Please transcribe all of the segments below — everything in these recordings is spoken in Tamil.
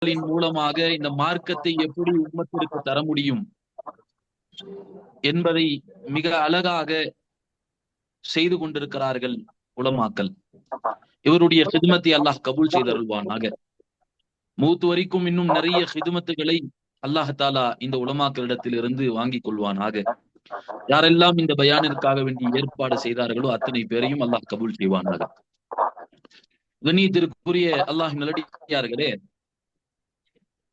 மூலமாக இந்த மார்க்கத்தை எப்படி உம்மத்திற்கு தர முடியும் என்பதை மிக அழகாக செய்து கொண்டிருக்கிறார்கள் உலமாக்கள். இவருடைய ஹிதுமத்தை அல்லாஹ் கபூல் செய்தருள்வானாக. மூத்து வரைக்கும் இன்னும் நிறைய ஹிதுமத்துகளை அல்லாஹ் தாலா இந்த உலமாக்களிடத்தில் இருந்து வாங்கிக் கொள்வானாக. யாரெல்லாம் இந்த பயானிற்காக வேண்டி ஏற்பாடு செய்தார்களோ அத்தனை பேரையும் அல்லாஹ் கபூல் செய்வானாக. கண்ணியத்திற்குரிய அல்லாஹ் நல்லடியார்களே,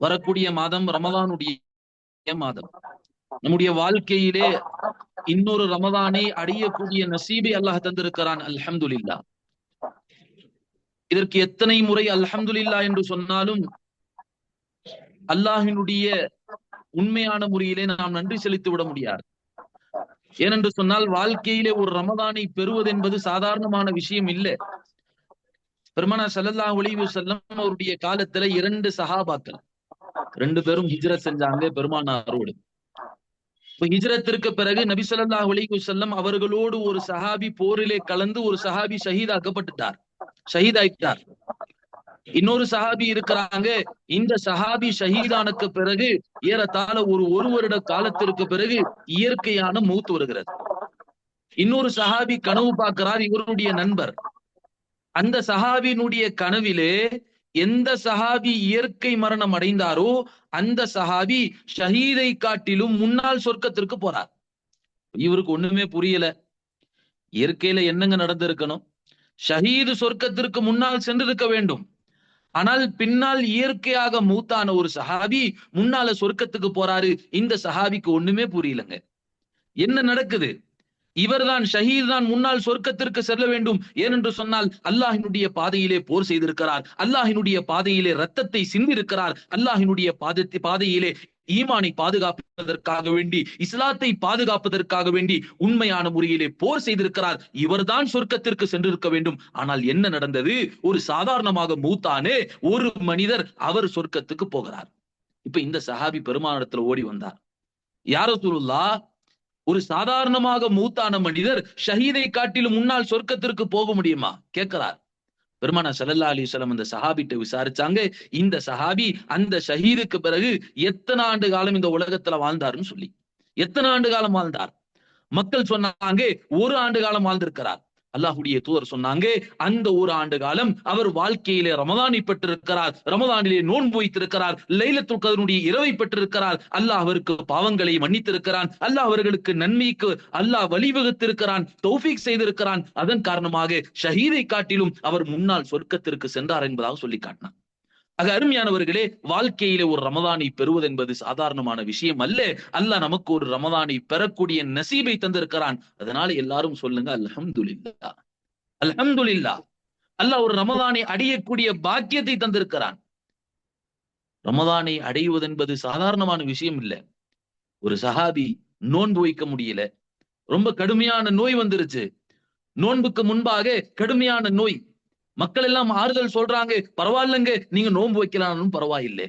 வரக்கூடிய மாதம் ரமலானுடைய மாதம். நம்முடைய வாழ்க்கையிலே இன்னொரு ரமதானை அடையக்கூடிய நசீபை அல்லாஹ் தந்திருக்கிறான். அல்ஹம்துலில்லாஹ். இதற்கு எத்தனை முறை அல்ஹம்துலில்லாஹ் என்று சொன்னாலும் அல்லாஹினுடைய உண்மையான முறையிலே நாம் நன்றி செலுத்தி விட முடியாது. ஏனென்று சொன்னால் வாழ்க்கையிலே ஒரு ரமதானை பெறுவது என்பது சாதாரணமான விஷயம் இல்லை. பெருமானார் ஸல்லல்லாஹு அலைஹி வஸல்லம் அவருடைய காலத்துல 2 சஹாபாக்கள் 2 பேரும் ஹிஜ்ரத் செஞ்சாங்க பெருமானாரோடு. இப்ப ஹிஜ்ரத்திற்கு பிறகு நபி ஸல்லல்லாஹு அலைஹி வஸல்லம் அவர்களோடு ஒரு சஹாபி போரிலே கலந்து ஒரு சஹாபி ஷஹீதாக்கப்பட்டுட்டார், ஷஹீதாயிட்டார். இன்னொரு சஹாபி இருக்கிறாங்க. இந்த சஹாபி ஷஹீதானுக்கு பிறகு ஏறத்தாழ ஒரு வருட காலத்திற்கு பிறகு இயற்கையான மௌத் வருகிறது. இன்னொரு சஹாபி கனவு பார்க்கிறார், இவருடைய நண்பர். அந்த சஹாபியினுடைய கனவிலே எந்த சஹாபி இயற்கை மரணம் அடைந்தாரோ அந்த சஹாபி ஷஹீதை காட்டிலும் முன்னால் சொர்க்கத்திற்கு போறார். இவருக்கு ஒண்ணுமே புரியல. இயற்கையில என்னங்க நடந்திருக்கணும்? ஷஹீது சொர்க்கத்திற்கு முன்னால் சென்றிருக்க வேண்டும். ஆனால் பின்னால் இயற்கையாக மூத்தான ஒரு சஹாபி முன்னால சொர்க்கத்துக்கு போறாரு. இந்த சஹாபிக்கு ஒண்ணுமே புரியலங்க. என்ன நடக்குது? இவர்தான் ஷஹீத் தான் முன்னால் சொர்க்கத்திற்கு செல்ல வேண்டும். ஏனென்று சொன்னால் அல்லாஹினுடைய பாதையிலே போர் செய்திருக்கிறார், அல்லாஹினுடைய பாதையிலே ரத்தத்தை சிந்திருக்கிறார், அல்லாஹினுடைய பாதையிலே ஈமானை பாதுகாப்பதற்காக வேண்டி, இஸ்லாத்தை பாதுகாப்பதற்காக வேண்டி உண்மையான முறையிலே போர் செய்திருக்கிறார். இவர்தான் சொர்க்கத்திற்கு சென்றிருக்க வேண்டும். ஆனால் என்ன நடந்தது? ஒரு சாதாரணமாக மூத்தானே ஒரு மனிதர் அவர் சொர்க்கத்துக்கு போகிறார். இப்ப இந்த சஹாபி பெருமானிடத்துல ஓடி வந்தார். யா ரசூலுல்லாஹ், ஒரு சாதாரணமாக மூத்தான மனிதர் ஷஹீதை காட்டிலும் முன்னால் சொர்க்கத்திற்கு போக முடியுமா கேட்கிறார். பெருமானார் ஸல்லல்லாஹு அலைஹி வஸல்லம் அந்த சஹாபிட்ட விசாரிச்சாங்க. இந்த சஹாபி அந்த ஷஹீதுக்கு பிறகு எத்தனை ஆண்டு காலம் இந்த உலகத்துல வாழ்ந்தாருன்னு சொல்லி. எத்தனை ஆண்டு காலம் வாழ்ந்தார்? மக்கள் சொன்னாங்க 1 ஆண்டு காலம் வாழ்ந்திருக்கிறார். அல்லாஹ்வுடைய தூதர் சொன்னாங்க, அந்த 1 ஆண்டு காலம் அவர் வாழ்க்கையிலே ரமதானை பெற்றிருக்கிறார், ரமதானிலே நோன்பு வைத்திருக்கிறார், லைலத்துல் கத்ருடைய இரவை பெற்றிருக்கிறார். அல்லாஹ் அவருக்கு பாவங்களை மன்னித்திருக்கிறான், அல்லாஹ் அவர்களுக்கு நன்மைக்கு அல்லாஹ் வழிவகுத்திருக்கிறான், தௌஃபீக் செய்திருக்கிறான். அதன் காரணமாக ஷஹீதை காட்டிலும் அவர் முன்னால் சொர்க்கத்திற்கு சென்றார் என்பதாக சொல்லி காட்டினார். ஆக அருமையானவர்களே, வாழ்க்கையிலே ஒரு ரமதானை பெறுவது என்பது சாதாரணமான விஷயம் அல்ல. அல்லாஹ் நமக்கு ஒரு ரமதானை பெறக்கூடிய நசீபை தந்திருக்கிறான். அதனால எல்லாரும் சொல்லுங்க அல்ஹம்துலில்லாஹ், அல்ஹம்துலில்லாஹ். அல்லாஹ் ஒரு ரமதானை அடையக்கூடிய பாக்கியத்தை தந்திருக்கிறான். ரமதானை அடைவது என்பது சாதாரணமான விஷயம் இல்ல. ஒரு சஹாபி நோன்பு வைக்க முடியல, ரொம்ப கடுமையான நோய் வந்துருச்சு. நோன்புக்கு முன்பாக கடுமையான நோய். மக்கள் எல்லாம் ஆறுதல் சொல்றாங்க, பரவாயில்லைங்க நீங்க நோன்பு வைக்கலாம்னு. பரவாயில்லை.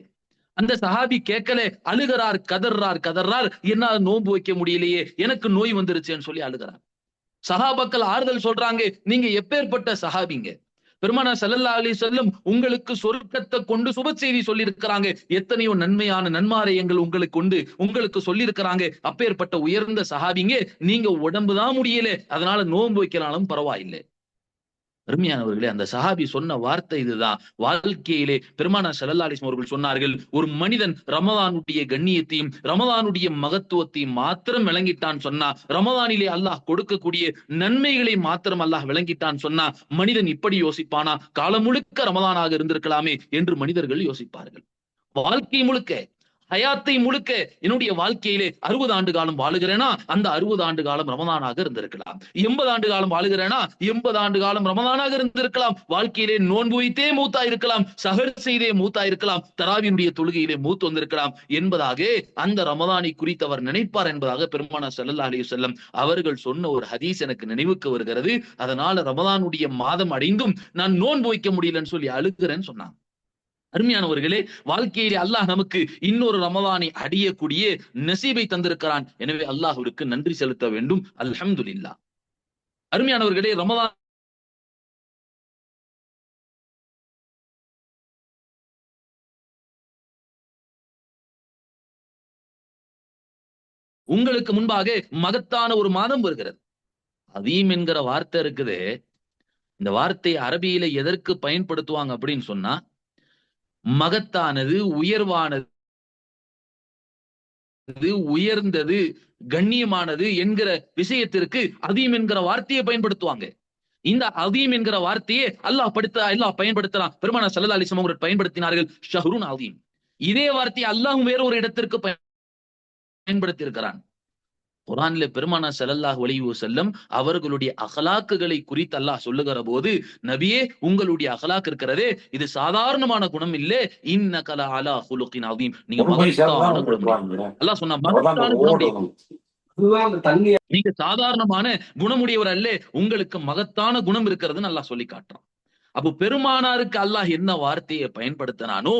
அந்த சஹாபி கேட்கல, அழுகிறார், கதறார், என்னால நோன்பு வைக்க முடியலையே, எனக்கு நோய் வந்துருச்சேன்னு சொல்லி அழுகிறார். சஹாபாக்கள் ஆறுதல் சொல்றாங்க, நீங்க எப்பேற்பட்ட சஹாபிங்க? பெருமானார் ஸல்லல்லாஹு அலைஹி வஸல்லம் உங்களுக்கு சொர்க்கத்தை கொண்டு சுப செய்தி சொல்லி இருக்கிறாங்க. எத்தனையோ நன்மையான நன்மாரையங்கள் உங்களுக்கு சொல்லி இருக்கிறாங்க. அப்பேற்பட்ட உயர்ந்த சஹாபிங்க, நீங்க உடம்புதான் முடியல, அதனால நோன்பு வைக்கலாலும் பரவாயில்லை. அருமையானவர்களே, அந்த சஹாபி சொன்ன வார்த்தை இதுதான். வாழ்க்கையிலே பெருமானார் ஸல்லல்லாஹு அலைஹி வஸல்லம் அவர்கள் சொன்னார்கள், ஒரு மனிதன் ரமதானுடைய கண்ணியத்தையும் ரமதானுடைய மகத்துவத்தையும் மாத்திரம் விளங்கிட்டான் சொன்னா, ரமதானிலே அல்லாஹ் கொடுக்கக்கூடிய நன்மைகளை மாத்திரம் அல்லாஹ் விளங்கிட்டான் சொன்னா, மனிதன் இப்படி யோசிப்பானா, காலம் முழுக்க ரமதானாக இருந்திருக்கலாமே என்று மனிதர்கள் யோசிப்பார்கள். வாழ்க்கை முழுக்க, ஹயாத்தை முழுக்க, என்னுடைய வாழ்க்கையிலே 60 ஆண்டு காலம் வாழுகிறேனா, அந்த 60 ஆண்டு காலம் ரமதானாக இருந்திருக்கலாம். 80 ஆண்டு காலம் வாழுகிறேனா, 80 ஆண்டு காலம் ரமதானாக இருந்திருக்கலாம். வாழ்க்கையிலே நோன்பு வைத்தே மூத்தா இருக்கலாம், சஹர் செய்தே மூத்தா இருக்கலாம், தராவினுடைய தொழுகையிலே மூத்து வந்திருக்கலாம் என்பதாக அந்த ரமதானை குறித்து அவர் நினைப்பார் என்பதாக பெருமானார் ஸல்லல்லாஹு அலைஹி வஸல்லம் அவர்கள் சொன்ன ஒரு ஹதீஸ் எனக்கு நினைவுக்கு வருகிறது. அதனால ரமதானுடைய மாதம் அடைந்தும் நான் நோன்பு வைக்க முடியலன்னு சொல்லி அழுகிறேன்னு சொன்னாங்க. அருமையானவர்களே, வாழ்க்கையிலே அல்லாஹ் நமக்கு இன்னொரு ரமதானை அடையக்கூடிய நசீபை தந்திருக்கிறான். எனவே அல்லாஹ்விற்கு நன்றி செலுத்த வேண்டும். அல்ஹம்துலில்லாஹ். அருமையானவர்களே, ரமதான் உங்களுக்கு முன்பாக மகத்தான ஒரு மாதம் வருகிறது. அதீம் என்கிற வார்த்தை இருக்குது. இந்த வார்த்தை அரபியில எதற்கு பயன்படுத்துவாங்க அப்படின்னு சொன்னா, மகத்தானது, உயர்வானது, உயர்ந்தது, கண்ணியமானது என்கிற விஷயத்திற்கு அதீம் என்கிற வார்த்தையை பயன்படுத்துவாங்க. இந்த அதீம் என்கிற வார்த்தையே அல்லாஹ் பயன்படுத்தலாம். பெருமானார் ஸல்லல்லாஹு அலைஹி வஸல்லம் அவர்கள் பயன்படுத்தினார்கள், ஷஹ்ருன் அதீம். இதே வார்த்தையை அல்லாஹ் வேற ஒரு இடத்திற்கு பயன்படுத்தி இருக்கிறான். குர்ஆன்ல பெருமானார் ஸல்லல்லாஹு அலைஹி வஸல்லம் அவர்களுடைய அகலாக்குகளை குறித்து அல்லாஹ் சொல்லுகிற போது, நபியே உங்களுடைய அகலாக் இருக்கிறதே இது சாதாரணமான குணம் இல்ல, இன்னக லஅலா குலுகின் அதீம், நீங்க மகத்தான குணம். அல்லாஹ் சொன்னா மகத்தான குணம், நீங்க சாதாரணமான குணமுடையவர் அல்ல, உங்களுக்கு மகத்தான குணம் இருக்கிறதுன்னு அல்லாஹ் சொல்லி காட்டுறான். அப்போ பெருமானாருக்கு அல்லாஹ் என்ன வார்த்தையை பயன்படுத்தினானோ,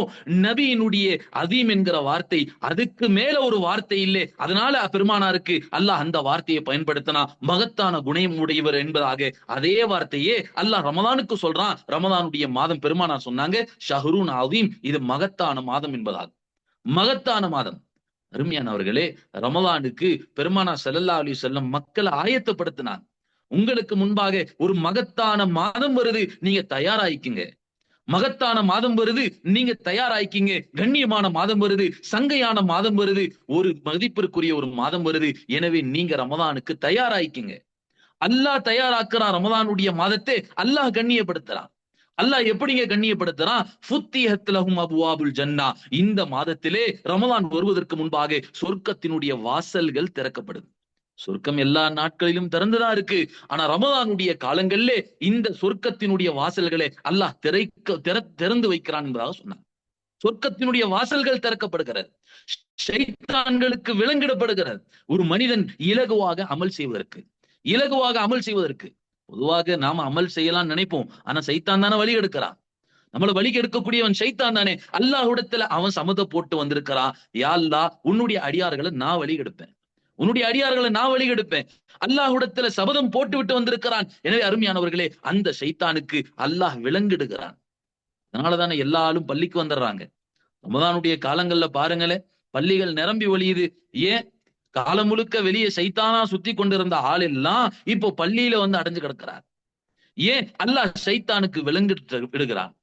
நபியினுடைய அதீம் என்கிற வார்த்தை அதுக்கு மேல ஒரு வார்த்தை இல்லை. அதனால பெருமானாருக்கு அல்லாஹ் அந்த வார்த்தையை பயன்படுத்தினா, மகத்தான குணம் உடையவர் என்பதாக. அதே வார்த்தையே அல்லாஹ் ரமதானுக்கு சொல்றான். ரமதானுடைய மாதம் பெருமானார் சொன்னாங்க, ஷஹ்ருன் அதீம், இது மகத்தான மாதம் என்பதாக. மகத்தான மாதம். அருமையானவர்களே, ரமலானுக்கு பெருமானார் ஸல்லல்லாஹு அலைஹி வஸல்லம் மக்களை ஆயத்தப்படுத்தினாங்க. உங்களுக்கு முன்பாக ஒரு மகத்தான மாதம் வருது, நீங்க தயாராயிக்குங்க. மகத்தான மாதம் வருது, நீங்க தயாராயிக்கிங்க. கண்ணியமான மாதம் வருது, சங்கையான மாதம் வருது, ஒரு மதிப்பிற்குரிய ஒரு மாதம் வருது. எனவே நீங்க ரமதானுக்கு தயாராயிக்கிங்க. அல்லாஹ் தயாராக்குறான். ரமதானுடைய மாதத்தை அல்லாஹ் கண்ணியப்படுத்துறான். அல்லாஹ் எப்படிங்க கண்ணியப்படுத்துறான்? ஃபுத்திஹத் லஹும் அப்வாபுல் ஜன்னா. இந்த மாதத்திலே ரமலான் வருவதற்கு முன்பாக சொர்க்கத்தினுடைய வாசல்கள் திறக்கப்படுது. சொர்க்கம் எல்லா நாட்களிலும் திறந்துதான் இருக்கு. ஆனா ரமலானுடைய காலங்களிலே இந்த சொர்க்கத்தினுடைய வாசல்களை அல்லாஹ் திறந்து வைக்கிறான் என்பதாக சொன்னார். சொர்க்கத்தினுடைய வாசல்கள் திறக்கப்படுகிறது. ஷைத்தான்களுக்கு விலங்கிடப்படுகிறது. ஒரு மனிதன் இலகுவாக அமல் செய்வதற்கு பொதுவாக நாம அமல் செய்யலாம் நினைப்போம். ஆனா சைத்தான் தானே வழி எடுக்கிறான். நம்மள வழி எடுக்கக்கூடியவன் சைத்தான் தானே. அல்லாஹ்விடத்துல அவன் சமத போட்டு வந்திருக்கிறான். யா அல்லாஹ், உன்னுடைய அடியார்களை நான் வழி எடுப்பேன், அல்லாஹ்விடத்துல சபதம் போட்டு விட்டு வந்திருக்கிறான். எனவே அருமையானவர்களே, அந்த சைத்தானுக்கு அல்லாஹ் விலங்கிடுகிறான். அதனாலதானே எல்லா ஆளும் பள்ளிக்கு வந்துடுறாங்க. ரமதானுடைய காலங்கள்ல பாருங்களேன், பள்ளிகள் நிரம்பி வழியுது. ஏன்? காலம் முழுக்க வெளியே சைத்தானா சுத்தி கொண்டிருந்த ஆள் எல்லாம் இப்போ பள்ளியில வந்து அடைஞ்சு கிடக்கிறார். ஏன்? அல்லாஹ் சைத்தானுக்கு விலங்கிட்டு விடுகிறான்.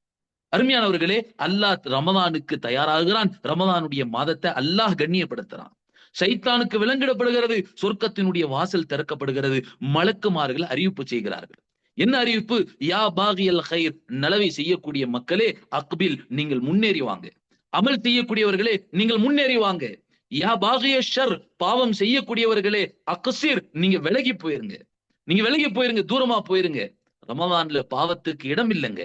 அருமையானவர்களே, அல்லாஹ் ரமதானுக்கு தயாராகிறான். ரமதானுடைய மாதத்தை அல்லாஹ் கண்ணியப்படுத்துறான். சைத்தானுக்கு விலங்கிடப்படுகிறது. சொர்க்கத்தினுடைய வாசல் திறக்கப்படுகிறது. மலக்குமார்கள் அறிவிப்பு செய்கிறார்கள். என்ன அறிவிப்பு? யா பாகியல் கைர், நலவை செய்யக்கூடிய மக்களே, அக்பில், நீங்கள் முன்னேறி வாங்க. அமல் செய்யக்கூடியவர்களே, நீங்கள் முன்னேறி வாங்க. யா பாகிய ஷர், பாவம் செய்யக்கூடியவர்களே, அக்ஸிர், நீங்க விலகி போயிருங்க, தூரமா போயிருங்க. ரமதான்ல பாவத்துக்கு இடம் இல்லைங்க.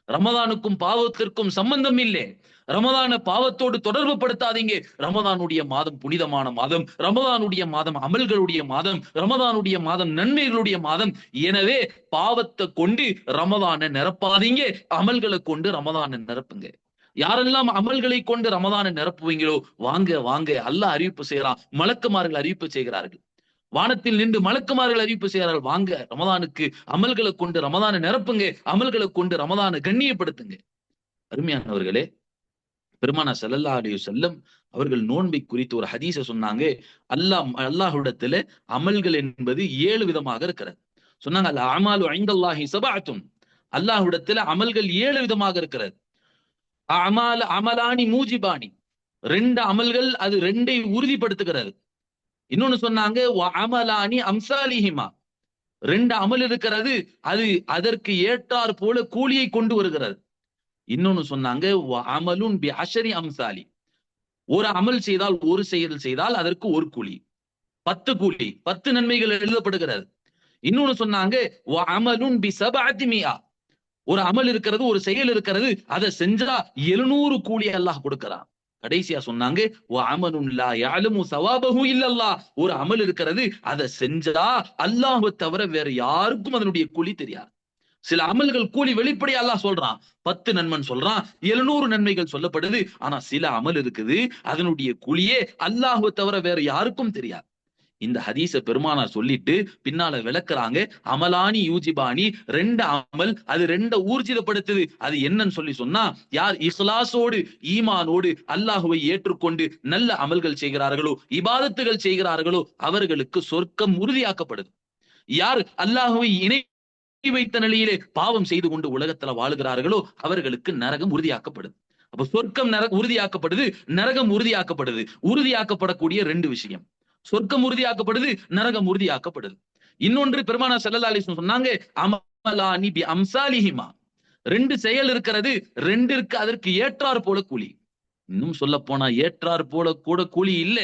ரமதானுக்கும் பாவத்திற்கும் சம்பந்தம் இல்லை. ரமதான பாவத்தோடு தொடர்பு படுத்தாதீங்க. ரமதானுடைய மாதம் புனிதமான மாதம், ரமதானுடைய மாதம் அமல்களுடைய மாதம், ரமதானுடைய மாதம் நன்மைகளுடைய மாதம். எனவே பாவத்தை கொண்டு ரமதானை நிரப்பாதீங்க, அமல்களை கொண்டு ரமதானை நிரப்புங்க. யாரெல்லாம் அமல்களை கொண்டு ரமதானை நிரப்புவீங்களோ வாங்க வாங்க, அல்லாஹ் அறிவிப்பு செய்யறான். மலக்குமார்கள் அறிவிப்பு செய்கிறார்கள். வானத்தில் நின்று மலக்குமார்கள் அறிவிப்பு செய்கிறார்கள், வாங்க ரமதானுக்கு அமல்களை கொண்டு ரமதானை நிரப்புங்க, அமல்களை கொண்டு ரமதானை கண்ணியப்படுத்துங்க. அருமையானவர்களே, பெருமானார் ஸல்லல்லாஹு அலைஹி வஸல்லம் அவர்கள் நோன்பை குறித்து ஒரு ஹதீஸை சொன்னாங்க. அல்லாஹ்விடத்துல அமல்கள் என்பது 7 விதமாக இருக்கிறது. சொன்னாங்க, அல் அமாலு இன்தல்லாஹி சபஅத்துன், அல்லாஹ்விடத்துல அமல்கள் 7 விதமாக இருக்கிறது. அமலானி மூஜிபானி, 2 அமல்கள், அது 2ஐ உறுதிப்படுத்துகிறது. இன்னொன்னு சொன்னாங்க, அமலானி அம்சாலிஹிமா, 2 அமல் இருக்கிறது, அது அதற்கு ஏற்றார் போல கூலியை கொண்டு வருகிறது. இன்னொன்னு சொன்னாங்க, அமலுன் பி அஷரி அம்சாலி, ஒரு அமல் செய்தால், ஒரு செயல் செய்தால் அதற்கு ஒரு கூலி, 10 கூலி, 10 நன்மைகள் எழுதப்படுகிறது. இன்னொன்னு சொன்னாங்க, அமலுன் பி சபஅத்தி மிஆ, ஒரு அமல் இருக்கிறது, ஒரு செயல் இருக்கிறது, அதை செஞ்சா 700 கூலி அல்லாஹ் கொடுக்கிறான். கடைசியா சொன்னாங்க, அமலுன் லா யஅலமு ஸவாபஹு இல்லல்லாஹ், ஒரு அமல் இருக்கிறது, அதை செஞ்சா அல்லாஹ்வை தவிர வேற யாருக்கும் அதனுடைய கூலி தெரியாது. சில அமல்கள் கூலி வெளிப்படையா அல்லாஹ் சொல்றான், 10 நன்மன் சொல்றான், 700 நன்மைகள் சொல்லப்படுது. ஆனா சில அமல் இருக்குது, அதனுடைய கூலியே அல்லாஹ்வை தவிர வேற யாருக்கும் தெரியாது. இந்த ஹதீஸ பெருமானார் சொல்லிட்டு பின்னால விளக்குறாங்க, அமலானி யூஜிபானி, 2 அமல், அது 2 ஊர்ஜிதப்படுத்துது. அது என்னன்னு சொன்னா, யார் இஹ்லாஸோடு ஈமானோடு அல்லாஹ்வை ஏற்றுக்கொண்டு நல்ல அமல்கள் செய்கிறார்களோ, இபாதத்துகள் செய்கிறார்களோ, அவர்களுக்கு சொர்க்கம் உறுதியாக்கப்படுது. யார் அல்லாஹ்வை இணை வைத்த நிலையிலே பாவம் செய்து கொண்டு உலகத்துல வாழுகிறார்களோ, அவர்களுக்கு நரகம் உறுதியாக்கப்படுது. அப்ப சொர்க்கம் உறுதியாக்கப்படுது, நரகம் உறுதியாக்கப்படுது. உறுதியாக்கப்படக்கூடிய 2 விஷயம். சொர்க்கம் உறுதியாக்கப்படுது, நரகம் உறுதியாக்கப்படுது. இன்னொன்று பெருமானார் ஸல்லல்லாஹு அலைஹி வஸல்லம் சொன்னாங்க, அமலானி பி அம்சாலிஹிமா, 2 செயல் இருக்கிறது, 2ற்கு அதற்கு ஏற்றார் போல கூலி. இன்னும் சொல்ல போனா ஏற்றார் போல கூட கூலி இல்ல.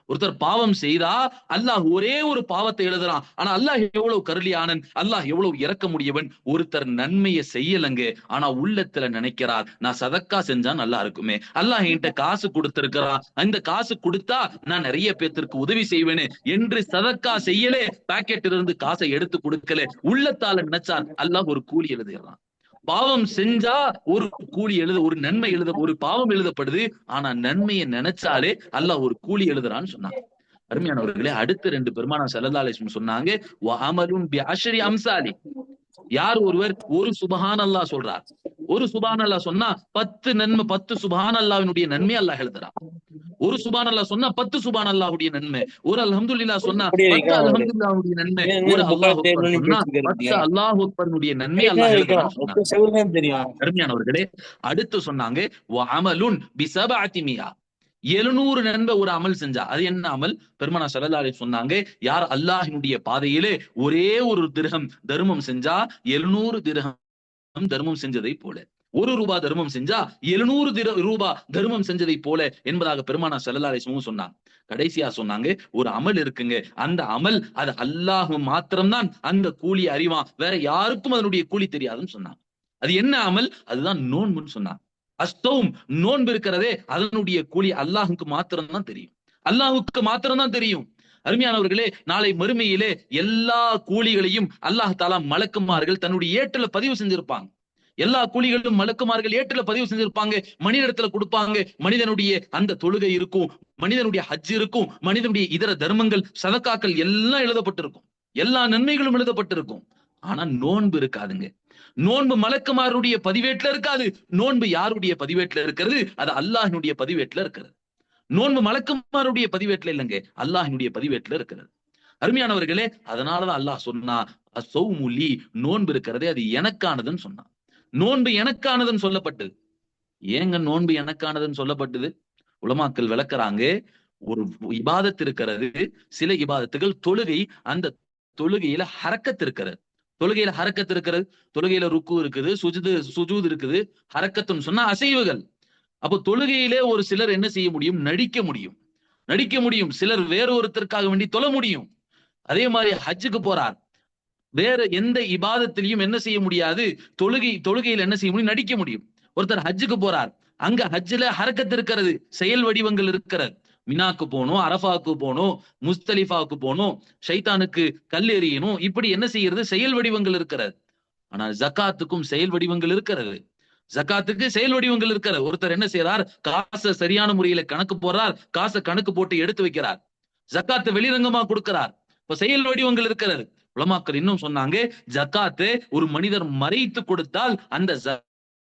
ஒருத்தர் பாவம் செய்தா அல்லாஹ் ஒரே ஒரு பாவத்தை எழுதுறான். ஆனா அல்லாஹ் எவ்வளவு கருளியானன், அல்லாஹ் எவ்வளவு இறக்க முடியவன். ஒருத்தர் நன்மையை செய்யலங்க, ஆனா உள்ளத்துல நினைக்கிறார், நான் சதக்கா செஞ்சா நல்லா இருக்குமே, அல்லாஹ் என்கிட்ட காசு கொடுத்திருக்கிறான், அந்த காசு கொடுத்தா நான் நிறைய பேத்திற்கு உதவி செய்வேனே என்று சதக்கா செய்யலே, பாக்கெட்டில் இருந்து காசை எடுத்து கொடுக்கல, உள்ளத்தால நினைச்சார், அல்லாஹ் ஒரு கூலி எழுதுறான். பாவம் செஞ்சா ஒரு கூலி ஒரு நன்மை ஒரு பாவம் எழுதப்படுது. ஆனா நன்மையை நினைச்சாலே அல்லாஹ் ஒரு கூலி எழுதுறான்னு சொன்னாங்க. அருமையானவர்களே, அடுத்த 2 பெருமானார் ஸல்லல்லாஹு அலைஹி வஸல்லம் சொன்னாங்க, வ அமலுன் பி அஷ்ரி அம்சாலி. யார் ஒருவர் ஒரு சுபஹானல்லாஹ் சொல்றார், ஒரு சுபஹானல்லாஹ் சொன்னா 10 நன்மை, 10 சுபஹானல்லாஹ்வினுடைய நன்மை அல்லாஹ் எழுதுறான். ஒரு சுபஹானல்லாஹ் சொன்னா 10 சுபஹானல்லாஹ்வுடைய நன்மை, ஒரு அல்ஹம்துலில்லாஹ் சொன்னா 10 அல்ஹம்துலில்லாஹ்வுடைய நன்மை, ஒரு அல்லாஹ் அக்பர் சொன்னா 10 அல்லாஹ் அக்பர்னுடைய நன்மை அல்லாஹ் எழுதுறான்னு சொன்னாங்க. அருமையானவர்களே, அடுத்து சொன்னாங்க, வ அமலுன் பி சபஅத்தி மியா, 700 நன்மை ஒரு அமல் செஞ்சா. அது என்ன அமல்? பெருமானார் ஸல்லல்லாஹு அலைஹி சொன்னாங்க, யார் அல்லாஹ்வினுடைய பாதையிலே ஒரே ஒரு திர்ஹம் தர்மம் செஞ்சா 700 திர்ஹம் தர்மம் செஞ்சதை போல, 1 ரூபாய் தர்மம் செஞ்சா 700 ரூபாய் தர்மம் செஞ்சதை போல என்பதாக பெருமானார் ஸல்லல்லாஹு அலைஹி வஸல்லம் சொன்னாங்க. கடைசியா சொன்னாங்க, ஒரு அமல் இருக்குங்க, அந்த அமல் அது அல்லாஹ் மாத்திரம்தான் அந்த கூலி அறிவான், வேற யாருக்கும் அதனுடைய கூலி தெரியாதுன்னு சொன்னாங்க. அது என்ன அமல்? அதுதான் நோன்புன்னு சொன்னாங்க. அஸ்தௌம், நோன்பு இருக்கிறதே, அதனுடைய கூலி அல்லாஹுக்கு மாத்திரம் தான் தெரியும், அல்லாஹுக்கு மாத்திரம் தான் தெரியும். அருமையானவர்களே, நாளை மறுமையிலே எல்லா கூலிகளையும் அல்லாஹ் தஆலா மலக்குமார்கள் தன்னுடைய ஏட்டுல பதிவு செஞ்சிருப்பாங்க. எல்லா கூலிகளும் மலக்குமார்கள் ஏட்டுல பதிவு செஞ்சிருப்பாங்க, மனிதனிடத்துல கொடுப்பாங்க. மனிதனுடைய அந்த தொழுகை இருக்கும், மனிதனுடைய ஹஜ் இருக்கும், மனிதனுடைய இதர தர்மங்கள் சதக்காக்கள் எல்லாம் எழுதப்பட்டிருக்கும், எல்லா நன்மைகளும் எழுதப்பட்டிருக்கும். ஆனா நோன்பு இருக்காதுங்க. நோன்பு மலக்குமாருடைய பதிவேட்டுல இருக்காது. நோன்பு யாருடைய பதிவேட்டுல இருக்கிறது? அது அல்லாஹ்வினுடைய பதிவேட்டுல இருக்கிறது. நோன்பு மலக்குமாருடைய பதிவேட்டுல இல்லைங்க, அல்லாஹ்வினுடைய பதிவேட்டுல இருக்கிறது. அருமையானவர்களே, அதனாலதான் அல்லாஹ் சொன்னா, அஸ்ஸௌமு லீ, நோன்பு இருக்கிறதே அது எனக்கானதுன்னு சொன்னான். நோன்பு எனக்கானதுன்னு சொல்லப்பட்டது. ஏங்க நோன்பு எனக்கானதுன்னு சொல்லப்பட்டது? உலமாக்கள் விளக்குறாங்க, ஒரு இபாதத் இருக்கிறது, சில இபாதத்துகள் தொழுகை, அந்த தொழுகையில ஹரக்கத் இருக்கிறது. தொழுகையில ஹரக்கத் இருக்கிறது, தொழுகையில ருக்கு இருக்குது, சுஜூத் இருக்குது. ஹரக்கத்துன்னு சொன்னா அசைவுகள். அப்போ தொழுகையிலே ஒரு சிலர் என்ன செய்ய முடியும்? நடிக்க முடியும், நடிக்க முடியும். சிலர் வேற ஒருத்தருக்காக வேண்டி தொழ முடியும். அதே மாதிரி ஹஜ்ஜுக்கு போறார், வேற எந்த இபாதத்திலையும் என்ன செய்ய முடியாது? தொழுகையில என்ன செய்ய முடியும்? நடிக்க முடியும். ஒருத்தர் ஹஜ்ஜுக்கு போறார், அங்க ஹஜ்ஜில ஹரக்கத் இருக்கிறது, செயல் வடிவங்கள் இருக்கிறது. மினாக்கு போகணும், அரஃபாவுக்கு போகணும், முஸ்தலிஃபாவுக்கு போகணும், ஷைத்தானுக்கு கல் எறியணும், இப்படி என்ன செய்யறது? செயல் வடிவங்கள் இருக்கிறது. ஆனா ஜக்காத்துக்கும் செயல் வடிவங்கள் இருக்கிறது. ஜக்காத்துக்கு செயல் வடிவங்கள் இருக்கிறது. ஒருத்தர் என்ன செய்யறார்? காசை சரியான முறையில கணக்கு போடுறார், காசை கணக்கு போட்டு எடுத்து வைக்கிறார், ஜக்காத்து வெளிரங்கமா கொடுக்கிறார். இப்ப செயல் வடிவங்கள் இருக்கிறது. உலமாக்கள் இன்னும் சொன்னாங்க, ஜக்காத்து ஒரு மனிதர் மறைத்து கொடுத்தால் அந்த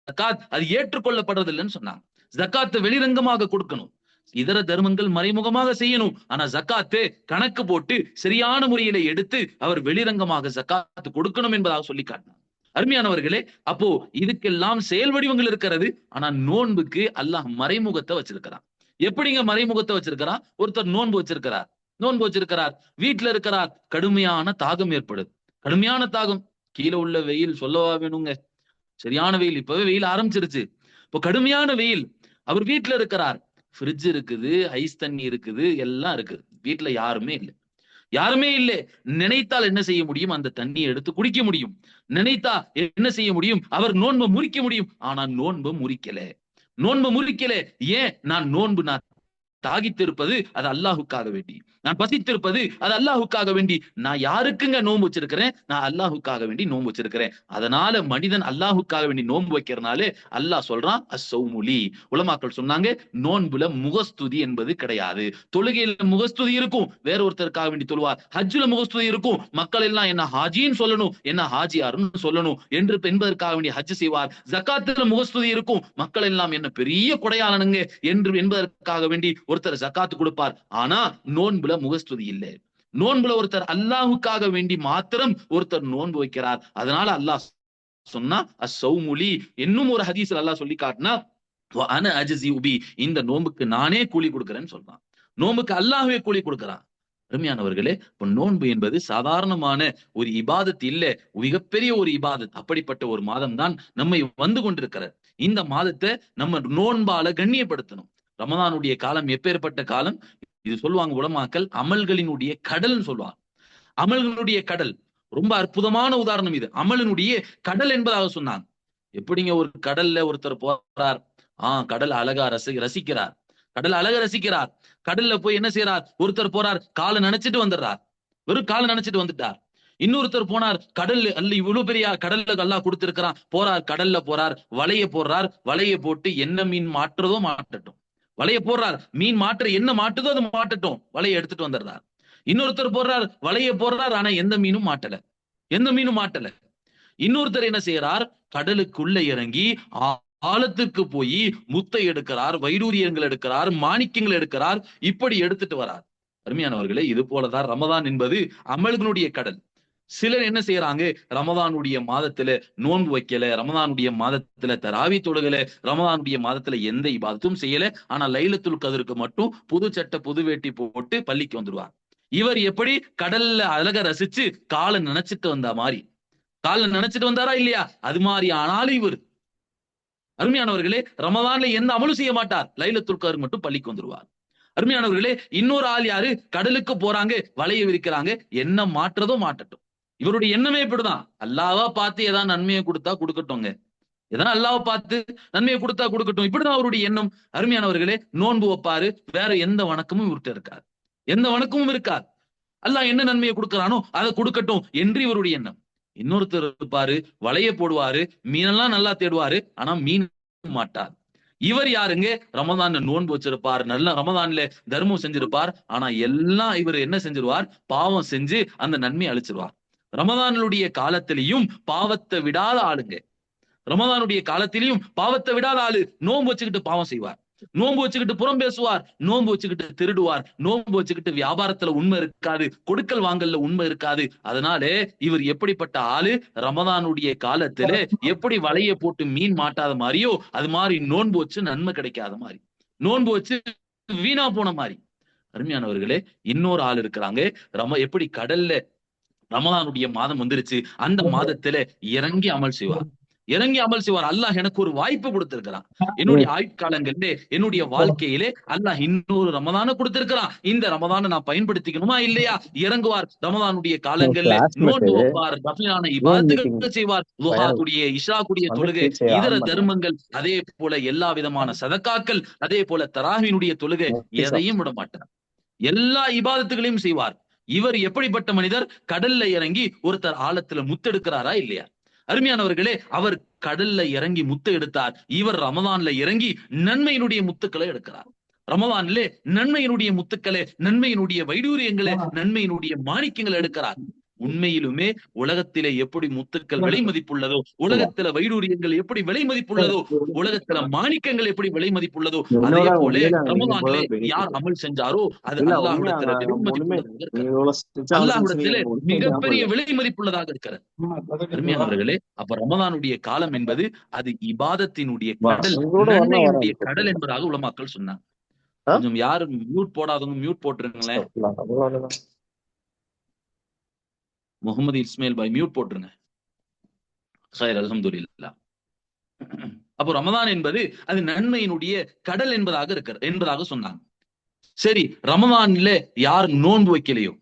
ஜக்காத் அது ஏற்றுக்கொள்ளப்படுறது இல்லைன்னு சொன்னாங்க. ஜக்காத்து வெளிரங்கமாக கொடுக்கணும், இதர தர்மங்கள் மறைமுகமாக செய்யணும். ஆனா ஜக்காத்து கணக்கு போட்டு சரியான முறையில எடுத்து அவர் வெளிரங்கமாக ஜக்காத்து கொடுக்கணும் என்பதாக சொல்லி காட்டினார். அருமையானவர்களே, அப்போ இதுக்கெல்லாம் செயல் வடிவங்கள் இருக்கிறது. ஆனா நோன்புக்கு அல்லாஹ் மறைமுகத்தை வச்சிருக்கிறான். எப்படிங்க மறைமுகத்தை வச்சிருக்கிறான்? ஒருத்தர் நோன்பு வச்சிருக்கிறார், நோன்பு வச்சிருக்கிறார், வீட்டுல இருக்கிறார், கடுமையான தாகம் ஏற்படுது, கடுமையான தாகம். கீழே உள்ள வெயில் சொல்லவா வேணுங்க, சரியான வெயில், இப்பவே வெயில் ஆரம்பிச்சிருச்சு. இப்போ கடுமையான வெயில், அவர் வீட்டுல இருக்கிறார், ஃப்ரிட்ஜ் இருக்குது, ஐஸ் தண்ணி இருக்குது, எல்லாம் இருக்குது, வீட்டுல யாருமே இல்லை, யாருமே இல்லை. நினைத்தால் என்ன செய்ய முடியும்? அந்த தண்ணியை எடுத்து குடிக்க முடியும். நினைத்தா என்ன செய்ய முடியும்? அவர் நோன்பை முறிக்க முடியும். ஆனா நோன்பு முறிக்கல, நோன்பு முறிக்கல. ஏன்? நான் தாகித்திருப்பது அது அல்லாஹுக்காக வேண்டி, நான் பசித்திருப்பது அது அல்லாஹுக்காக வேண்டி. நான் யாருக்குங்க நோன்பு வச்சிருக்கிறேன்? நான் அல்லாஹுக்காக வேண்டி நோன்பு வச்சிருக்கிறேன். அதனால மனிதன் அல்லாஹுக்காக வேண்டி நோன்பு வைக்கிறனாலே அல்லாஹ் சொல்றான் அஸ்ஸௌமுலி. உலமாக்கள் சொன்னாங்க நோன்புல முகஸ்துதி என்பது கிடையாது. தொழுகையில முகஸ்துதி இருக்கும், வேற ஒருத்தருக்காக வேண்டி தொழுவார். ஹஜ்ஜுல முகஸ்துதி இருக்கும், மக்கள் எல்லாம் என்ன ஹாஜின்னு சொல்லணும், என்ன ஹாஜியாருன்னு சொல்லணும் என்று என்பதற்காக வேண்டி ஹஜ் செய்வார். ஜக்காத்துல முகஸ்துதி இருக்கும், மக்கள் எல்லாம் என்ன பெரிய கொடையாளனுங்க என்று என்பதற்காக வேண்டி ஒருத்தர் ஜக்காத்து கொடுப்பார். ஆனா நோன்புல முகஸ்துதி இல்லை. நோன்புல ஒருத்தர் அல்லாஹுக்காக வேண்டி மாத்திரம் ஒருத்தர் நோன்பு வைக்கிறார். அதனால அல்லாஹ் சொன்னா அஸ்ஸௌமுலி. இன்னும் ஒரு ஹதீஸ்ல அல்லாஹ் சொல்லி காட்டினா அன அஜ்ஸி உபி, இந்த நோன்புக்கு நானே கூலி கொடுக்கிறேன்னு சொல்றான். நோன்புக்கு அல்லாஹ்வே கூலி கொடுக்கிறான். அருமையானவர்களே, இப்ப நோன்பு என்பது சாதாரணமான ஒரு இபாதத் இல்ல, மிகப்பெரிய ஒரு இபாதத். அப்படிப்பட்ட ஒரு மாதம் தான் நம்மை வந்து கொண்டிருக்கிறது. இந்த மாதத்தை நம்ம நோன்பால கண்ணியப்படுத்தணும். ரமதானுடைய காலம் எப்பேற்பட்ட காலம்? இது சொல்லுவாங்க உலமாக்கள், அமல்களினுடைய கடல்னு சொல்லுவாங்க. அமல்களுடைய கடல். ரொம்ப அற்புதமான உதாரணம் இது. அமலினுடைய கடல் என்பதாக சொன்னாங்க. எப்படிங்க ஒரு கடல்ல ஒருத்தர் போறார், கடல் அழகா ரசிக்கிறார், கடல் அழகா ரசிக்கிறார். கடல்ல போய் என்ன செய்யறார்? ஒருத்தர் போறார், காலை நினைச்சிட்டு வந்துடுறார், வெறும் காலை நினைச்சிட்டு வந்துட்டார். இன்னொருத்தர் போனார், கடல் அல்ல இவ்வளவு பெரிய கடல்ல அல்லாஹ் கொடுத்திருக்கிறான், போறார், கடல்ல போறார், வலைய போடுறார், வலைய போட்டு என்ன மீன் மாற்றுறதோ மாட்டட்டும், வலைய போடுறார், மீன் மாற்ற என்ன மாட்டுதோ அது மாட்டட்டும், வலையை எடுத்துட்டு வந்துடுறார். இன்னொருத்தர் போடுறார், வலைய போடுறார், ஆனா எந்த மீனும் மாட்டல, எந்த மீனும் மாட்டல. இன்னொருத்தர் என்ன செய்யறார்? கடலுக்குள்ள இறங்கி ஆழத்துக்கு போய் முத்தை எடுக்கிறார், வைடூரியங்கள் எடுக்கிறார், மாணிக்கங்கள் எடுக்கிறார், இப்படி எடுத்துட்டு வரார். அருமையானவர்களே, இது போலதான் ரமதான் என்பது அமல்களுடைய கடல். சிலர் என்ன செய்யறாங்க? ரமதானுடைய மாதத்துல நோன்பு வைக்கல, ரமதானுடைய மாதத்துல தராவி தொழுகல, ரமதானுடைய மாதத்துல எந்த இபாதத்தும் செய்யல, ஆனா லைலத்துல் கதருக்கு மட்டும் புது சட்டை புது வேட்டி போட்டு பள்ளிக்கு வந்துடுவார். இவர் எப்படி கடல்ல அழக ரசிச்சு காலை நினைச்சிட்டு வந்த மாதிரி, காலை நினைச்சிட்டு வந்தாரா இல்லையா? அது மாதிரி ஆனாலும் இவர் அருமையானவர்களே ரமதான்ல எந்த அமலும் செய்ய மாட்டார், லைலத்துல் கதர் மட்டும் பள்ளிக்கு வந்துருவார். அருமையானவர்களே, இன்னொரு ஆள் யாரு? கடலுக்கு போறாங்க, வலைய விரிக்கிறாங்க, என்ன மாற்றதோ மாட்டட்டும். இவருடைய எண்ணமே இப்படிதான், அல்லாஹ்வா பார்த்து ஏதாவது நன்மையை கொடுத்தா கொடுக்கட்டும்ங்க, எதனா அல்லாஹ்வை பார்த்து நன்மையை கொடுத்தா கொடுக்கட்டும், இப்படிதான் அவருடைய எண்ணம். அருமையானவர்களே, நோன்பு வைப்பாரு, வேற எந்த வணக்கமும் இவர்கிட்ட இருக்காது, எந்த வணக்கமும் இருக்காது. அல்லாஹ் என்ன நன்மையை கொடுக்கிறானோ அதை கொடுக்கட்டும் என்று இவருடைய எண்ணம். இன்னொருத்தர் இருப்பாரு, வலைய போடுவாரு, மீனெல்லாம் நல்லா தேடுவாரு, ஆனா மீன் மாட்டார். இவர் யாருங்க? ரமதான்ல நோன்பு வச்சிருப்பார், நல்ல ரமதான்ல தர்மம் செஞ்சிருப்பார், ஆனா எல்லாம் இவர் என்ன செஞ்சிருவார்? பாவம் செஞ்சு அந்த நன்மையை அழிச்சிருவார். ரமதானுடைய காலத்திலையும் பாவத்தை விடாத ஆளுங்க, ரமதானுடைய காலத்திலையும் பாவத்தை விடாத ஆளு நோன்பு வச்சுக்கிட்டு பாவம் செய்வார், நோன்பு வச்சுக்கிட்டு புறம் பேசுவார், நோன்பு வச்சுக்கிட்டு திருடுவார், நோன்பு வச்சுக்கிட்டு வியாபாரத்துல உண்மை இருக்காது, கொடுக்கல் வாங்கல்ல உண்மை இருக்காது. அதனால இவர் எப்படிப்பட்ட ஆளு? ரமதானுடைய காலத்துல எப்படி வலைய போட்டு மீன் மாட்டாத மாதிரியோ அது மாதிரி நோன்பு வச்சு நன்மை கிடைக்காத மாதிரி, நோன்பு வச்சு வீணா போன மாதிரி. அருமையானவர்களே, இன்னொரு ஆள் இருக்கிறாங்க, எப்படி கடல்ல ரமதானுடைய மாதம் வந்துருச்சு, அந்த மாதத்துல இறங்கி அமல் செய்வார், இறங்கி அமல் செய்வார். அல்லாஹ் எனக்கு ஒரு வாய்ப்பு கொடுத்திருக்கிறான், என்னுடைய ஆயுட்காலங்களிலே என்னுடைய வாழ்க்கையிலே அல்லாஹ் இன்னொரு ரமதான கொடுத்திருக்கிறான், இந்த ரமதான நான் பயன்படுத்திக்கணுமா இல்லையா? இறங்குவார், ரமதானுடைய காலங்கள்ல நோன்பு வைப்பார், ரஃபிலான இபாதத்துகள் செய்வார், லுஹாவுடைய இஷாக்குடைய தொழுகை, இதர தர்மங்கள், அதே போல எல்லா விதமான சதக்காக்கள், அதே போல தராவினுடைய தொழுகை, எதையும் விட மாட்டார், எல்லா இபாதத்துகளையும் செய்வார். இவர் எப்படிப்பட்ட மனிதர்? கடல்ல இறங்கி ஒருத்தர் ஆழத்துல முத்தெடுக்கிறாரா இல்லையா? அருமையானவர்களே, அவர் கடல்ல இறங்கி முத்து எடுத்தார், இவர் ரமதான்ல இறங்கி நன்மையினுடைய முத்துக்களை எடுக்கிறார். ரமதான்ல நன்மையினுடைய முத்துக்களை, நன்மையினுடைய வைடூரியங்களை, நன்மையினுடைய மாணிக்கங்களை எடுக்கிறார். உண்மையிலுமே உலகத்திலே எப்படி முத்துக்கள் விலை மதிப்புள்ளதோ, உலகத்துல வைடூரியங்கள் எப்படி விலை மதிப்புள்ளதோ, உலகத்துல மாணிக்கங்கள் எப்படி விலை மதிப்புள்ளதோ, அதே போல ரமதானிலே யார் அமல் செஞ்சாரோ அது அல்லாஹ்விடத்துல விலை மதிப்புள்ளதாக, அல்லாஹ்விடத்திலே மிகப்பெரிய விலை மதிப்புள்ளதாக இருக்கிறது. அருமையானவர்களே, அப்ப ரமதானுடைய காலம் என்பது அது இபாதத்தினுடைய கடல், நன்மையினுடைய கடல் என்பதாக உலமாக்கள் சொன்னாங்க. கொஞ்சம் யாரும் மியூட் போடாதவங்க மியூட் போட்டுருங்களேன். முகமது இஸ்மாயில் பாய் மியூட் போட்டுருங்க. ஹைர், அல்ஹம்துலில்லாஹ். அப்போ ரமதான் என்பது அது நன்மையினுடைய கடல் என்பதாக சொன்னாங்க. சரி, ரமதான்ல யார் நோன்பு வைக்கலையோ,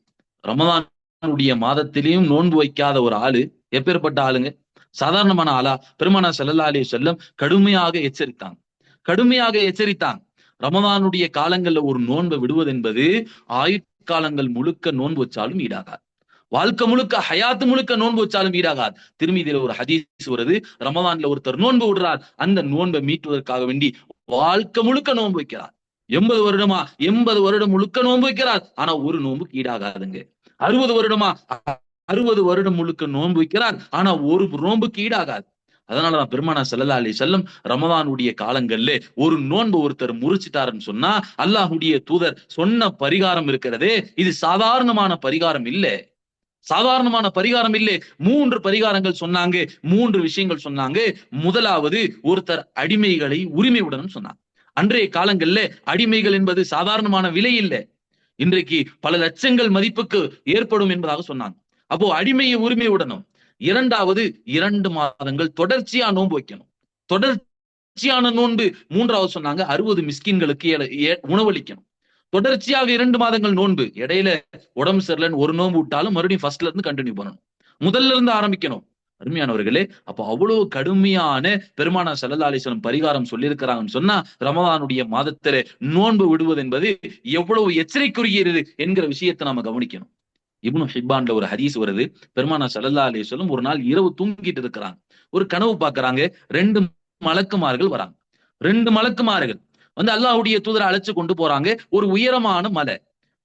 ரமதானுடைய மாதத்திலையும் நோன்பு வைக்காத ஒரு ஆளு எப்பேற்பட்ட ஆளுங்க? சாதாரணமான ஆளா? பெருமானார் ஸல்லல்லாஹு அலைஹி வஸல்லம் கடுமையாக எச்சரித்தாங்க, கடுமையாக எச்சரித்தாங்க. ரமதானுடைய காலங்கள்ல ஒரு நோன்பை விடுவது என்பது ஆயுட்காலங்கள் முழுக்க நோன்பு வச்சாலும் ஈடாகாது. வாழ்க்கை முழுக்க ஹயாத்து முழுக்க நோன்பு வச்சாலும் ஈடாகாது. திருமீதியில ஒரு ஹதீஸ் வருது, ரமதான்ல ஒருத்தர் நோன்பு விடுறார், அந்த நோன்பை மீட்டுவதற்காக வேண்டி வாழ்க்கை முழுக்க நோன்பு வைக்கிறார். 80 வருடமா 80 வருடம் முழுக்க நோன்பு வைக்கிறார். ஆனா ஒரு நோன்புக்கு ஈடாகாதுங்க. 60 வருடமா 60 வருடம் முழுக்க நோன்பு வைக்கிறார். ஆனா ஒரு நோன்புக்கு ஈடாகாது. அதனாலதான் பெருமானார் ஸல்லல்லாஹு அலைஹி வஸல்லம் ரமதானுடைய காலங்கள்ல ஒரு நோன்பு ஒருத்தர் முறிச்சிட்டாருன்னு சொன்னா அல்லாஹ்வுடைய தூதர் சொன்ன பரிகாரம் இருக்கிறதே, இது சாதாரணமான பரிகாரம் இல்ல. சாதாரணமான பரிகாரம் இல்லை. 3 பரிகாரங்கள் சொன்னாங்க, 3 விஷயங்கள் சொன்னாங்க. முதலாவது, ஒருத்தர் அடிமைகளை உரிமை விடணும்னு சொன்னாங்க. அன்றைய காலங்கள்ல அடிமைகள் என்பது சாதாரணமான விலை இல்லை. இன்றைக்கு பல லட்சங்கள் மதிப்புக்கு ஏற்படும் என்பதாக சொன்னாங்க. அப்போ அடிமையை உரிமை விடணும். இரண்டாவது, 2 மாதங்கள் தொடர்ச்சியா நோன்பு வைக்கணும். தொடர்ச்சியான நோன்பு. மூன்றாவது சொன்னாங்க, 60 மிஸ்கின்களுக்கு உணவளிக்கணும். தொடர்ச்சியாக 2 மாதங்கள் நோன்பு. இடையில உடம்பு சரியில்லைன்னு ஒரு நோன்பு விட்டாலும் மறுபடியும் ஃபர்ஸ்ட்ல இருந்து கண்டினியூ பண்ணணும். முதல்ல இருந்து ஆரம்பிக்கணும். அருமையானவர்களே, அப்போ அவ்வளவு கடுமையான பெருமானார் ஸல்லல்லாஹு அலைஹி வஸல்லம் பரிகாரம் சொல்லியிருக்கிறாங்கன்னு சொன்னா, ரமதானுடைய மாதத்தில நோன்பு விடுவது என்பது எவ்வளவு எச்சரிக்கைக்குரியது என்கிற விஷயத்தை நாம கவனிக்கணும். இப்னு ஹிப்பான்ல ஒரு ஹதீஸ் வருது. பெருமானார் ஸல்லல்லாஹு அலைஹி வஸல்லம் ஒரு நாள் இரவு தூங்கிட்டு இருக்கிறாங்க. ஒரு கனவு பார்க்கறாங்க. 2 மலக்குமார்கள் வராங்க. 2 மலக்குமார்கள் வந்து அல்லாஹ்வுடைய தூதரை அழைச்சு கொண்டு போறாங்க. ஒரு உயரமான மலை.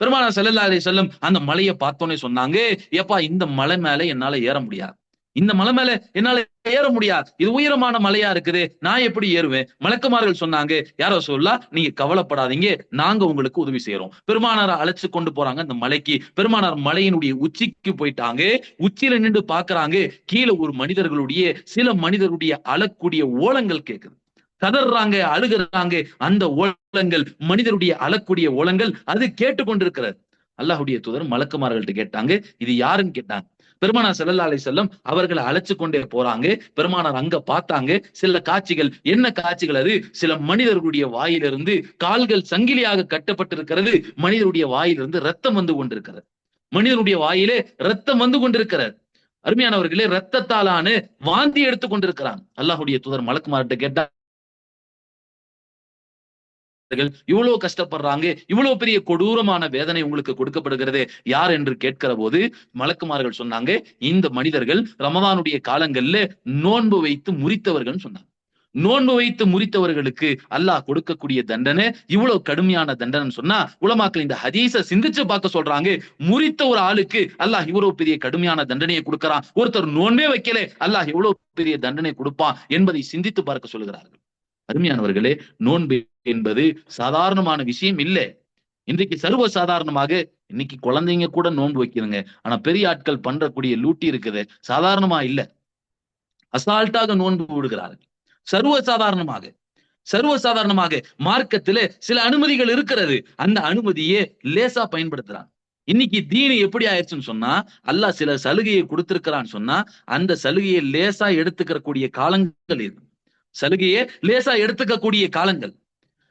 பெருமானார் ஸல்லல்லாஹு அலைஹி வஸல்லம் அந்த மலையை பார்த்தோன்னே சொன்னாங்க, "ஏப்பா, இந்த மலை மேல என்னால ஏற முடியாது. இந்த மலை மேல என்னால ஏற முடியாது. இது உயரமான மலையா இருக்குது. நான் எப்படி ஏறுவேன்?" மலக்குமார்கள் சொன்னாங்க, "யா ரசூலுல்லாஹ், நீங்க கவலைப்படாதீங்க. நாங்க உங்களுக்கு உதவி செய்றோம்." பெருமானாரை அழைச்சு கொண்டு போறாங்க அந்த மலைக்கு. பெருமானார் மலையினுடைய உச்சிக்கு போயிட்டாங்க. உச்சியில நின்று பார்க்கறாங்க. கீழே ஒரு சில மனிதருடைய அழக்கூடிய ஓலங்கள் கேக்குது. கதறாங்க, அழுகிறாங்க. அந்த ஓலங்கள் மனிதருடைய அழக்கூடிய ஓலங்கள், அது கேட்டுக்கொண்டிருக்கிறது. அல்லாஹ்வுடைய தூதர் மலக்குமார்கள்ட்ட கேட்டாங்க, இது யாருன்னு கேட்டாங்க. பெருமானார் ஸல்லல்லாஹு அலைஹி வஸல்லம் அவர்களை அழைச்சு கொண்டே போறாங்க. பெருமானார் அங்க பார்த்தாங்க சில காட்சிகள். என்ன காட்சிகள் அது? சில மனிதர்களுடைய வாயிலிருந்து கால்கள் சங்கிலியாக கட்டப்பட்டிருக்கிறது. மனிதருடைய வாயிலிருந்து ரத்தம் வந்து கொண்டிருக்கிறது. மனிதனுடைய வாயிலே ரத்தம் வந்து கொண்டிருக்கிறது. அருமையானவர்களே, ரத்தத்தாலான வாந்தி எடுத்துக் கொண்டிருக்கிறான். அல்லாஹ்வுடைய தூதர் மலக்குமார்கிட்ட கேட்டா, இவ்வளவு கஷ்டப்படுறாங்க, இவ்வளவு பெரிய கொடூரமான வேதனை உங்களுக்கு கொடுக்கப்படுகிறது யார் என்று கேட்கிற போது மலக்குமார்கள் சொன்னாங்க, இந்த மனிதர்கள் ரமதானுடைய காலங்கள்ல நோன்பு வைத்து முறித்தவர்கள் சொன்னாங்க. நோன்பு வைத்து முறித்தவர்களுக்கு அல்லாஹ் கொடுக்கக்கூடிய தண்டனை இவ்வளவு கடுமையான தண்டனை சொன்னா, உலமாக்கள் இந்த ஹதீஸை சிந்திச்சு பார்க்க சொல்றாங்க. முறித்த ஒரு ஆளுக்கு அல்லாஹ் இவ்வளவு பெரிய கடுமையான தண்டனையை கொடுக்கிறான். ஒருத்தர் நோன்பே வைக்கல, அல்லாஹ் எவ்வளவு பெரிய தண்டனை கொடுப்பான் என்பதை சிந்தித்து பார்க்க சொல்லுகிறார்கள். அருமையானவர்களே, நோன்பு என்பது சாதாரணமான விஷயம் இல்லை. இன்றைக்கு சர்வ சாதாரணமாக இன்னைக்கு குழந்தைங்க கூட நோன்பு வைக்கிறங்க. ஆனா பெரிய ஆட்கள் பண்றக்கூடிய லூட்டி இருக்குது, சாதாரணமா இல்ல. அசால்ட்டாக நோன்பு விடுகிறார்கள். சர்வ சாதாரணமாக சர்வ சாதாரணமாக மார்க்கத்திலே சில அனுமதிகள் இருக்கிறது. அந்த அனுமதியே லேசா பயன்படுத்துறாங்க. இன்னைக்கு தீனு எப்படி ஆயிடுச்சுன்னு சொன்னா, அல்லாஹ் சில சலுகையை கொடுத்திருக்கிறான்னு சொன்னா, அந்த சலுகையை லேசா எடுத்துக்கிற கூடிய காலங்கள் இது. சலுகையை லேசா எடுத்துக்கக்கூடிய காலங்கள்.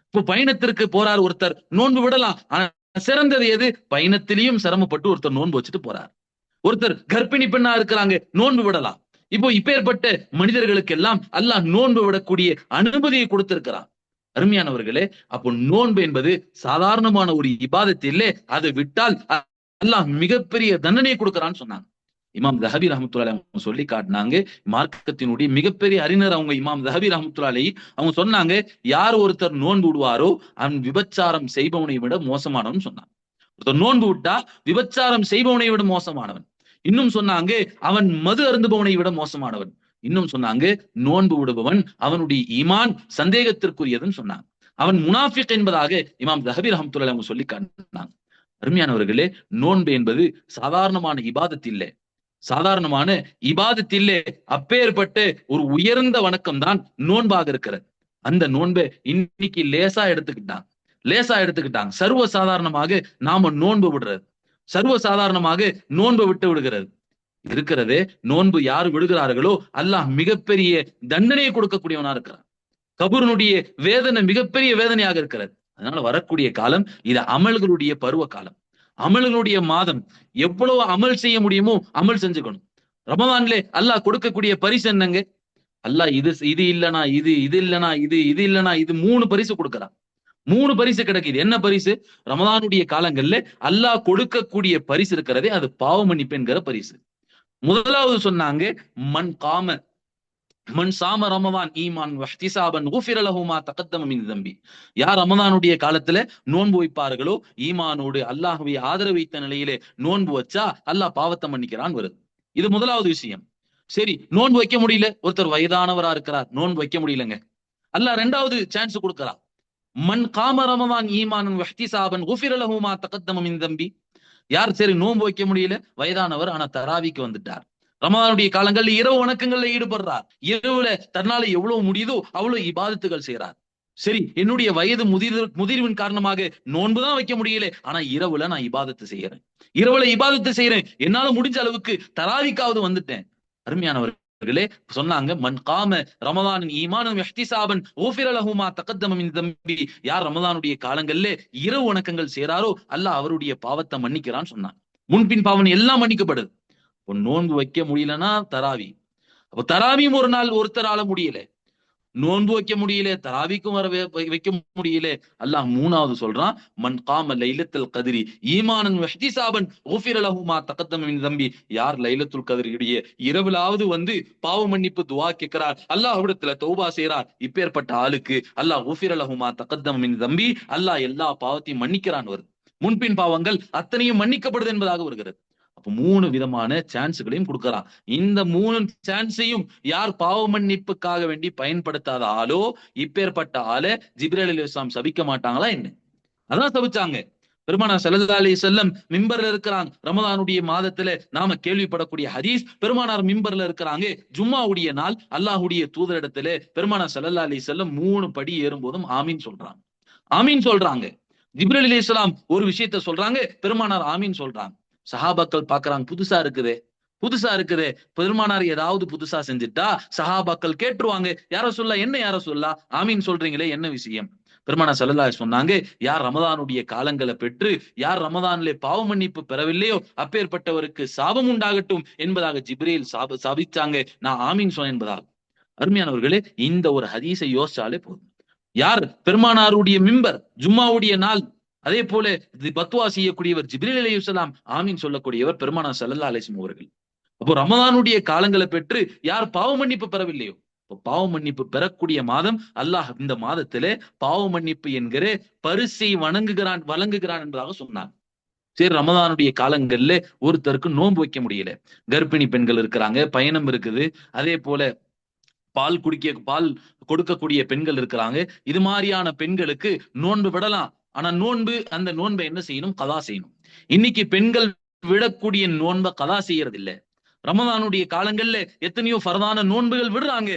இப்போ பயணத்திற்கு போறார் ஒருத்தர், நோன்பு விடலாம். ஆனா சிறந்தது எது? பயணத்திலையும் சிரமப்பட்டு ஒருத்தர் நோன்பு வச்சுட்டு போறார். ஒருத்தர் கர்ப்பிணி பெண்ணா இருக்கிறாங்க, நோன்பு விடலாம். இப்போ இப்பேற்பட்ட மனிதர்களுக்கு எல்லாம் அல்லாஹ் நோன்பு விடக்கூடிய அனுமதியை கொடுத்திருக்கிறான். அருமையானவர்களே, அப்போ நோன்பு என்பது சாதாரணமான ஒரு இபாதத் இல்லை. அதை விட்டால் அல்லாஹ் மிகப்பெரிய தண்டனையை கொடுக்கிறான்னு சொன்னாங்க. இமாம் தஹபி ரஹ்மத்துல்லாஹி அவங்க சொல்லி காட்டினாங்க. மார்க்கத்தினுடைய மிகப்பெரிய அறிஞர் அவங்க இமாம் தஹபி ரஹ்மத்துல்லாஹி அவங்க சொன்னாங்க, யார் ஒருத்தர் நோன்பு விடுவாரோ அவன் விபச்சாரம் செய்பவனை விட மோசமானவன் சொன்னாங்க. ஒருத்தர் நோன்பு விட்டா விபச்சாரம் செய்பவனை விட மோசமானவன். இன்னும் சொன்னாங்க, அவன் மது அருந்துபவனை விட மோசமானவன். இன்னும் சொன்னாங்க, நோன்பு விடுபவன் அவனுடைய ஈமான் சந்தேகத்திற்குரியதுன்னு சொன்னாங்க. அவன் முனாஃபிக் என்பதாக இமாம் தஹபி ரஹ்மத்துல்லாஹி அவங்க சொல்லி காட்டினாங்க. அருமையானவர்களே, நோன்பு என்பது சாதாரணமான இபாதத் இல்லை. சாதாரணமான இபாதத் இல்லை. அப்பேற்பட்ட ஒரு உயர்ந்த வணக்கம் தான் நோன்பாக இருக்கிறது. அந்த நோன்பை இன்னைக்கு லேசா எடுத்துக்கிட்டாங்க. சர்வ சாதாரணமாக நாம நோன்பு விடுறது, சர்வ சாதாரணமாக நோன்பு விட்டு விடுகிறது இருக்கிறது. நோன்பு யார் விடுகிறார்களோ அல்லாஹ் மிகப்பெரிய தண்டனையை கொடுக்கக்கூடியவனா இருக்கிறான். கபூரனுடைய வேதனை மிகப்பெரிய வேதனையாக இருக்கிறது. அதனால வரக்கூடிய காலம் இது அமல்களுடைய பருவ காலம், அமல்களுடைய மாதம். எவ்வளவு அமல் செய்ய முடியுமோ அமல் செஞ்சுக்கணும். ரமதான்லே அல்லாஹ் கொடுக்கக்கூடிய பரிசு என்னங்க? அல்லாஹ் இது இல்லனா இது இல்லனா இது இல்லனா இது 3 பரிசு கொடுக்கிறான். 3 பரிசு கிடைக்குது. என்ன பரிசு? ரமதானுடைய காலங்கள்ல அல்லாஹ் கொடுக்கக்கூடிய பரிசு இருக்கிறதே அது பாவ மன்னிப்பு என்கிற பரிசு. முதலாவது சொன்னாங்க, மன் காம மன் சாம ரமதான் ஈமான் வஹ்திசாபன் குஃபிர லஹு மா தகத்தம மின் தம்பி. யார் ரமதானுடைய காலத்துல நோன்பு வைப்பார்களோ, ஈமானோடு அல்லாஹ்வை ஆதரவு வைத்த நிலையிலே நோன்பு வச்சா அல்லாஹ் பாவத்தை மன்னிக்கிறான் வருது. இது முதலாவது விஷயம். சரி, நோன்பு வைக்க முடியல, ஒருத்தர் வயதானவரா இருக்கிறார், நோன்பு வைக்க முடியலங்க, அல்லாஹ் 2வது சான்ஸ் கொடுக்கிறான். மன் காம ரமதான் ஈமானன் வஹ்திசாபன் குஃபிர லஹு மா தகத்தம மின் தம்பி. யார் சரி நோன்பு வைக்க முடியல, வயதானவர், ஆனா தராவிக்கு வந்துட்டார், ரமதானுடைய காலங்கள்ல இரவு வணக்கங்கள்ல ஈடுபடுறார், இரவுல தன்னால எவ்வளவு முடியுதோ அவ்வளவு இபாதத்துகள் செய்யறார். சரி, என்னுடைய வயது முதிர்வின் காரணமாக நோன்புதான் வைக்க முடியல, ஆனா இரவுல நான் இபாதத்து செய்யறேன், இரவுல இபாதத்து செய்யறேன், என்னால முடிஞ்ச அளவுக்கு தராவிக்காவது வந்துட்டேன். அருமையானவர்களே, சொன்னாங்க, மன் காம ரமதானின் ஈமானும் இஹ்திசாபன் ஊஃபிர லஹு மா தகத்தம மின் தம்பி. யார் ரமதானுடைய காலங்கள்ல இரவு வணக்கங்கள் செய்றாரோ அல்லாஹ் அவருடைய பாவத்தை மன்னிக்கிறான்னு சொன்னான். முன்பின் பாவம் எல்லாம் மன்னிக்கப்படுது. நோன்பு வைக்க முடியலன்னா தராவி. அப்ப தராவியும் ஒரு நாள் ஒருத்தரால முடியல, நோன்பு வைக்க முடியல, தராவிக்கும் வைக்க முடியல. அல்லாஹ் 3வது சொல்றான், மன் காம லைலத்துல் கத்ரி ஈமானன் வஹ்திசாபன் குஃபிர லஹு மா தகத்தம மின் தம்பி. யார் லைலத்துல் கத்ரியுடைய இரவுலாவது பாவ மன்னிப்பு துஆ கேட்கிறார், அல்லாஹ்விடத்துல தௌபா செய்றார், இப்பேற்பட்ட ஆளுக்கு அல்லாஹ் குஃபிர லஹு மா தகத்தம மின் தம்பி, அல்லாஹ் எல்லா பாவத்தையும் மன்னிக்கிறான் வருது. முன்பின் பாவங்கள் அத்தனையும் மன்னிக்கப்படுது என்பதாக வருகிறது. அப்ப 3 விதமான சான்ஸ்களையும் கொடுக்கிறான். இந்த 3 சான்ஸையும் யார் பாவ மன்னிப்புக்காக வேண்டி பயன்படுத்தாத ஆளோ, இப்பேற்பட்ட ஆளை ஜிப்ரீல் அலைஹிஸ்ஸலாம் சபிக்க மாட்டாங்களா என்ன? அதான் சபிச்சாங்க. பெருமானார் ஸல்லல்லாஹு அலைஹி வஸல்லம் மிம்பர்ல இருக்கிறாங்க. ரமலானுடைய மாதத்துல நாம கேள்விப்படக்கூடிய ஹதீஸ், பெருமானார் மிம்பர்ல இருக்கிறாங்க. ஜும்மாவுடைய நாள் அல்லாஹ்வுடைய தூதரிடத்துல பெருமானார் ஸல்லல்லாஹு அலைஹி வஸல்லம் 3 படி ஏறும்போதும் ஆமீன் சொல்றாங்க. ஆமீன் சொல்றாங்க. ஜிப்ரீல் அலைஹிஸ்ஸலாம் ஒரு விஷயத்த சொல்றாங்க, பெருமானார் ஆமீன் சொல்றாங்க. சஹாபாக்கள் பாக்குறாங்க, புதுசா இருக்குதே, புதுசா இருக்குதே. பெருமானார் ஏதாவது புதுசா செஞ்சுட்டா சஹாபாக்கள் கேட்டுருவாங்க, யார சொல்லா, என்ன யார சொல்லா, ஆமீன் சொல்றீங்களே, என்ன விஷயம்? பெருமானார் ஸல்லல்லாஹு அலைஹி சொன்னாங்க, யார் ரமதானுடைய காலங்களை பெற்று யார் ரமதானிலே பாவ மன்னிப்பு பெறவில்லையோ அப்பேற்பட்டவருக்கு சாபம் உண்டாகட்டும் என்பதாக ஜிப்ரீல் சாபிச்சாங்க, நான் ஆமீன் சொன்னேன் என்பதாக. அருமையானவர்களே, இந்த ஒரு ஹதீஸை யோசிச்சாலே போதும். யார் பெருமானாருடைய மிம்பர் ஜும்மாவுடைய நாள், அதே போல பத்வா செய்யக்கூடியவர் ஜிப்ரீல் அலைஹிஸ்ஸலாம், ஆமீன் சொல்லக்கூடியவர் பெருமானார் ஸல்லல்லாஹு அலைஹி வஸல்லம் அவர்கள். அப்போ ரமதானுடைய காலங்களை பெற்று யார் பாவ மன்னிப்பு பெறவில்லையோ, பாவ மன்னிப்பு பெறக்கூடிய மாதம் அல்லாஹ் இந்த மாதத்திலே பாவ மன்னிப்பு என்கிற பரிசை வழங்குகிறான் என்பதாக சொன்னார். சரி, ரமதானுடைய காலங்கள்ல ஒருத்தருக்கு நோன்பு வைக்க முடியல, கர்ப்பிணி பெண்கள் இருக்கிறாங்க, பயணம் இருக்குது, அதே போல பால் கொடுக்கக்கூடிய பெண்கள் இருக்கிறாங்க. இது மாதிரியான பெண்களுக்கு நோன்பு விடலாம். ஆனா அந்த நோன்பை என்ன செய்யணும்? கதா செய்யணும். இன்னைக்கு பெண்கள் விடக்கூடிய நோன்பை கதா செய்யறது இல்ல. ரமதானுடைய காலங்கள்ல எத்தனையோ ஃபர்தான நோன்புகள் விடுறாங்க.